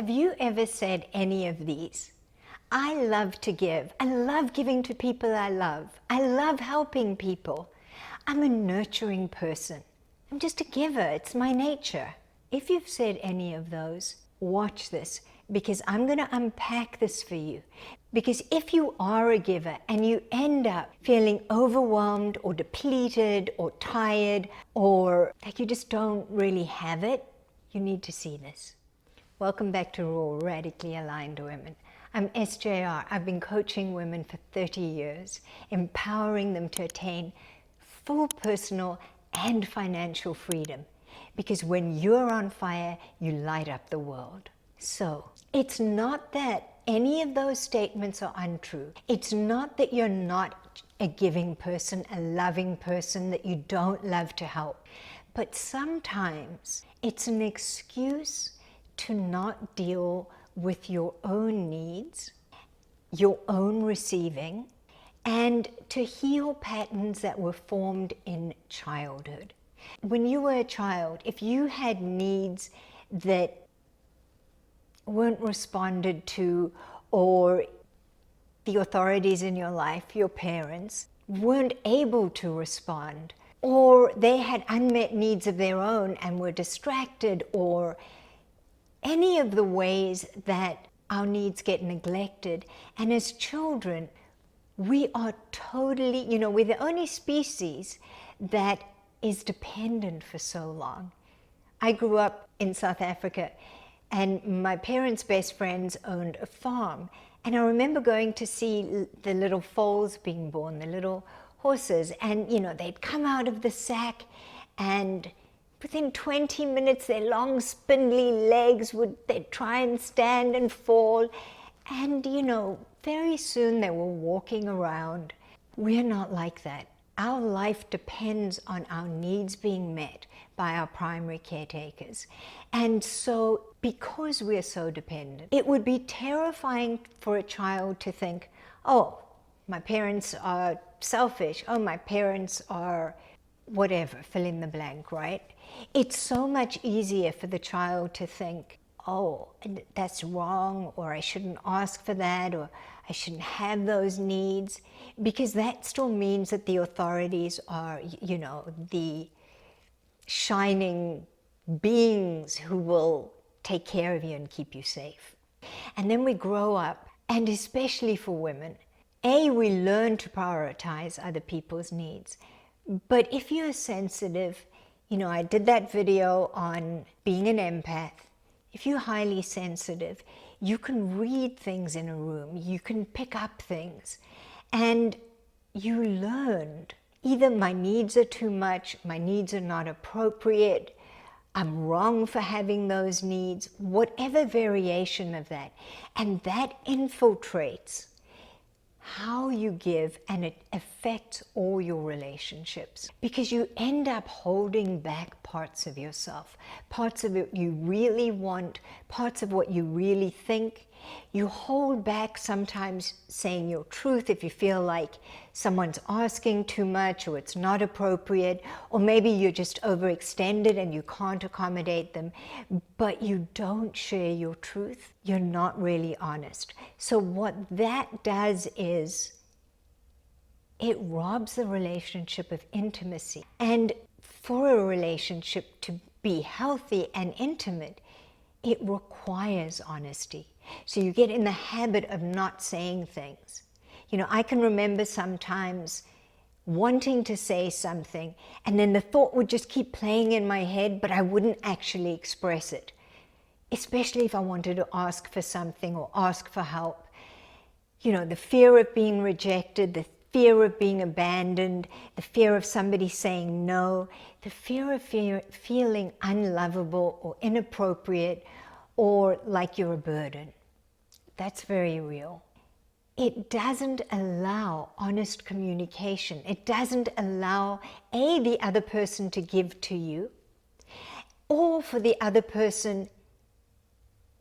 Have you ever said any of these? I love to give. I love giving to people I love. I love helping people. I'm a nurturing person. I'm just a giver. It's my nature. If you've said any of those, watch this, because I'm going to unpack this for you. Because if you are a giver and you end up feeling overwhelmed or depleted or tired or like you just don't really have it, you need to see this. Welcome back to Raw, Radically Aligned Women. I'm SJR. I've been coaching women for 30 years, empowering them to attain full personal and financial freedom. Because when you're on fire, you light up the world. So, it's not that any of those statements are untrue. It's not that you're not a giving person, a loving person, that you don't love to help. But sometimes it's an excuse to not deal with your own needs, your own receiving, and to heal patterns that were formed in childhood. When you were a child, if you had needs that weren't responded to, or the authorities in your life, your parents, weren't able to respond, or they had unmet needs of their own and were distracted, or any of the ways that our needs get neglected. And as children, we are totally, we're the only species that is dependent for so long. I grew up in South Africa, and my parents' best friends owned a farm. And I remember going to see the little foals being born, the little horses, and they'd come out of the sack, and within 20 minutes, their long, spindly legs they'd try and stand and fall. And, very soon they were walking around. We're not like that. Our life depends on our needs being met by our primary caretakers. And so, because we're so dependent, it would be terrifying for a child to think, oh, my parents are selfish. Oh, my parents are whatever, fill in the blank, right? It's so much easier for the child to think, oh, that's wrong, or I shouldn't ask for that, or I shouldn't have those needs, because that still means that the authorities are, the shining beings who will take care of you and keep you safe. And then we grow up, and especially for women, we learn to prioritize other people's needs. But if you're sensitive, I did that video on being an empath. If you're highly sensitive, you can read things in a room, you can pick up things, and you learned either my needs are too much, my needs are not appropriate, I'm wrong for having those needs, whatever variation of that. And that infiltrates how you give, and it affects all your relationships, because you end up holding back parts of yourself, parts of what you really want, parts of what you really think. You hold back sometimes saying your truth if you feel like someone's asking too much or it's not appropriate, or maybe you're just overextended and you can't accommodate them, but you don't share your truth. You're not really honest. So what that does is it robs the relationship of intimacy. And for a relationship to be healthy and intimate, it requires honesty. So you get in the habit of not saying things. I can remember sometimes wanting to say something, and then the thought would just keep playing in my head, but I wouldn't actually express it. Especially if I wanted to ask for something or ask for help. The fear of being rejected, the fear of being abandoned, the fear of somebody saying no, the fear of feeling unlovable or inappropriate, or like you're a burden. That's very real. It doesn't allow honest communication. It doesn't allow, the other person to give to you, or for the other person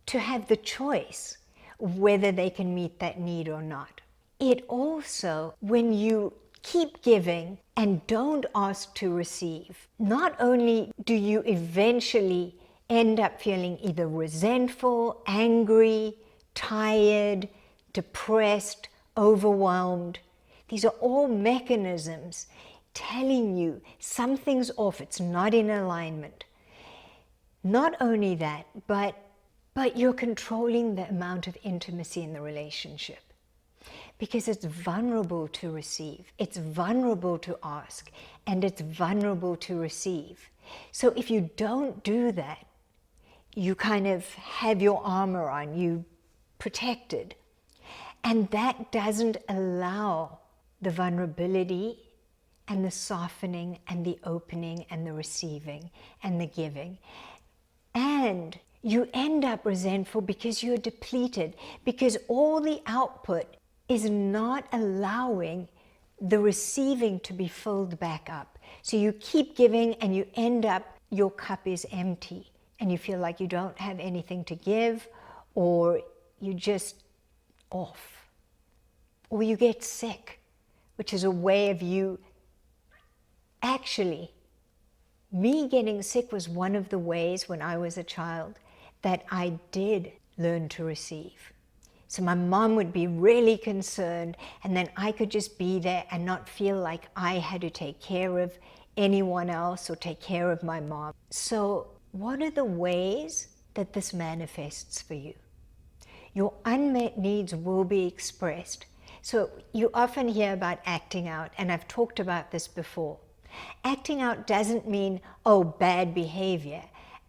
to have the choice whether they can meet that need or not. It also, when you keep giving and don't ask to receive, not only do you eventually end up feeling either resentful, angry, tired, depressed, overwhelmed. These are all mechanisms telling you something's off, it's not in alignment. Not only that, but you're controlling the amount of intimacy in the relationship, because it's vulnerable to receive, it's vulnerable to ask, and it's vulnerable to receive. So if you don't do that, you kind of have your armor on, you protected, and that doesn't allow the vulnerability and the softening and the opening and the receiving and the giving. And you end up resentful because you're depleted, because all the output is not allowing the receiving to be filled back up. So you keep giving and you end up, your cup is empty and you feel like you don't have anything to give, or you just off, or you get sick, which is a way of you actually. Me getting sick was one of the ways when I was a child that I did learn to receive. So my mom would be really concerned, and then I could just be there and not feel like I had to take care of anyone else or take care of my mom. So what are the ways that this manifests for you? Your unmet needs will be expressed. So you often hear about acting out, and I've talked about this before. Acting out doesn't mean, oh, bad behavior.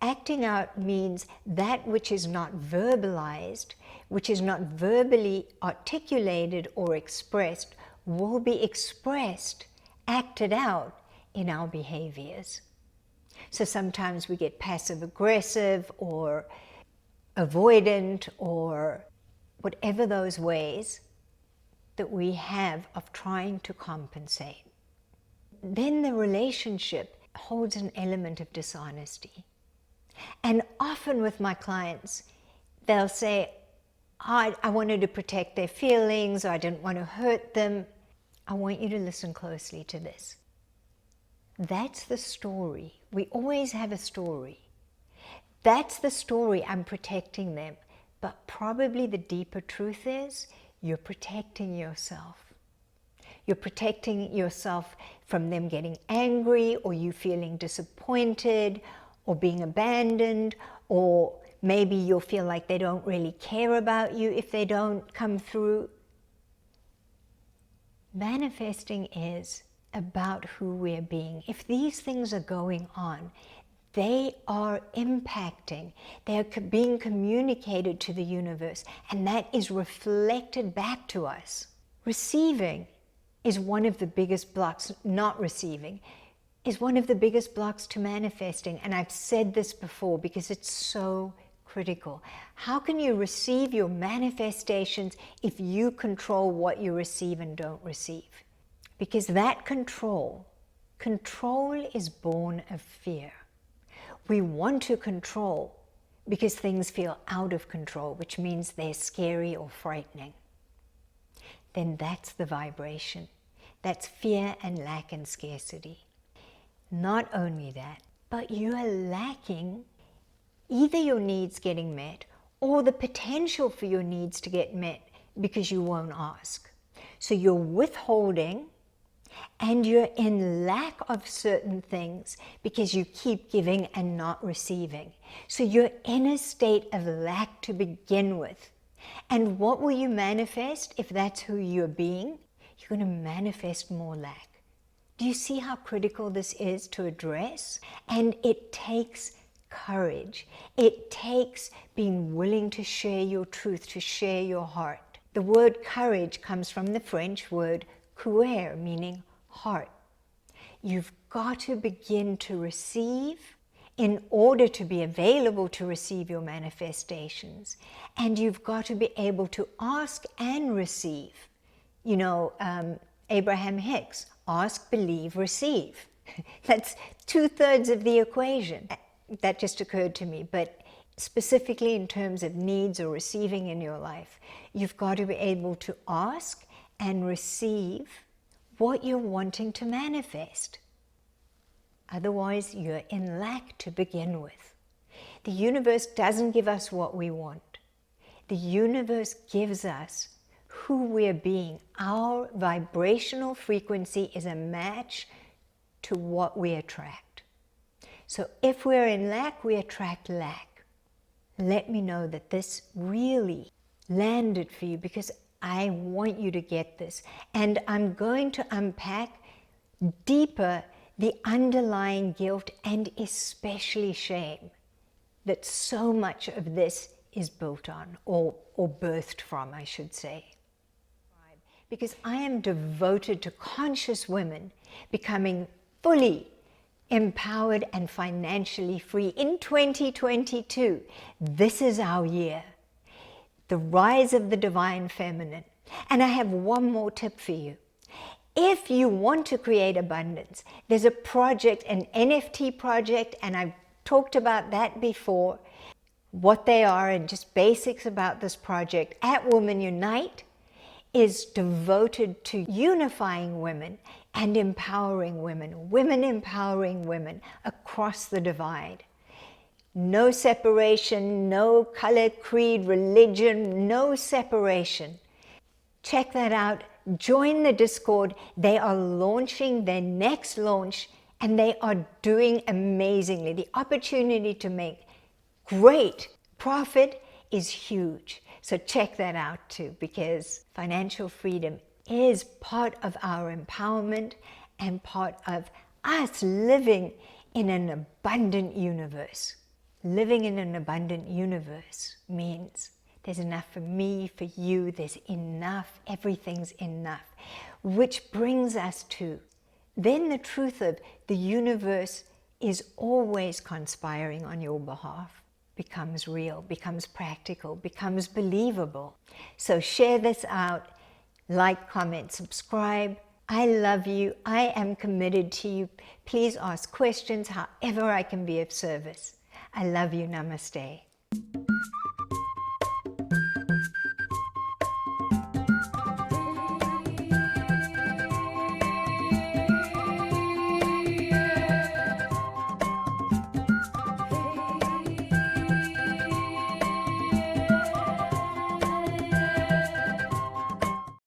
Acting out means that which is not verbalized, which is not verbally articulated or expressed, will be expressed, acted out in our behaviors. So sometimes we get passive aggressive or avoidant, or whatever those ways that we have of trying to compensate. Then the relationship holds an element of dishonesty. And often with my clients, they'll say, I wanted to protect their feelings, or I didn't want to hurt them. I want you to listen closely to this. That's the story. We always have a story. That's the story, I'm protecting them. But probably the deeper truth is, you're protecting yourself. You're protecting yourself from them getting angry, or you feeling disappointed, or being abandoned, or maybe you'll feel like they don't really care about you if they don't come through. Manifesting is about who we're being. If these things are going on, they are impacting, they are being communicated to the universe, and that is reflected back to us. Receiving is one of the biggest blocks, not receiving, is one of the biggest blocks to manifesting. And I've said this before because it's so critical. How can you receive your manifestations if you control what you receive and don't receive? Because that control is born of fear. We want to control because things feel out of control, which means they're scary or frightening. Then that's the vibration. That's fear and lack and scarcity. Not only that, but you are lacking either your needs getting met or the potential for your needs to get met because you won't ask. So you're withholding, and you're in lack of certain things because you keep giving and not receiving. So you're in a state of lack to begin with. And what will you manifest if that's who you're being? You're going to manifest more lack. Do you see how critical this is to address? And it takes courage. It takes being willing to share your truth, to share your heart. The word courage comes from the French word cœur, meaning heart. You've got to begin to receive in order to be available to receive your manifestations. And you've got to be able to ask and receive. You know, Abraham Hicks, ask, believe, receive. That's 2/3 of the equation. That just occurred to me. But specifically in terms of needs or receiving in your life, you've got to be able to ask and receive what you're wanting to manifest. Otherwise, you're in lack to begin with. The universe doesn't give us what we want. The universe gives us who we're being. Our vibrational frequency is a match to what we attract. So if we're in lack, we attract lack. Let me know that this really landed for you, because I want you to get this. And I'm going to unpack deeper the underlying guilt and especially shame that so much of this is built on, or birthed from, I should say. Because I am devoted to conscious women becoming fully empowered and financially free in 2022. This is our year. The rise of the divine feminine. And I have one more tip for you. If you want to create abundance, there's a project, an NFT project, and I've talked about that before, what they are and just basics about this project at Women Unite, is devoted to unifying women and empowering women empowering women across the divide. No separation, no color, creed, religion, no separation. Check that out. Join the Discord. They are launching their next launch and they are doing amazingly. The opportunity to make great profit is huge. So check that out too, because financial freedom is part of our empowerment and part of us living in an abundant universe. Living in an abundant universe means there's enough for me, for you, there's enough, everything's enough. Which brings us to then the truth of the universe is always conspiring on your behalf. Becomes real, becomes practical, becomes believable. So share this out, like, comment, subscribe. I love you. I am committed to you. Please ask questions however I can be of service. I love you. Namaste.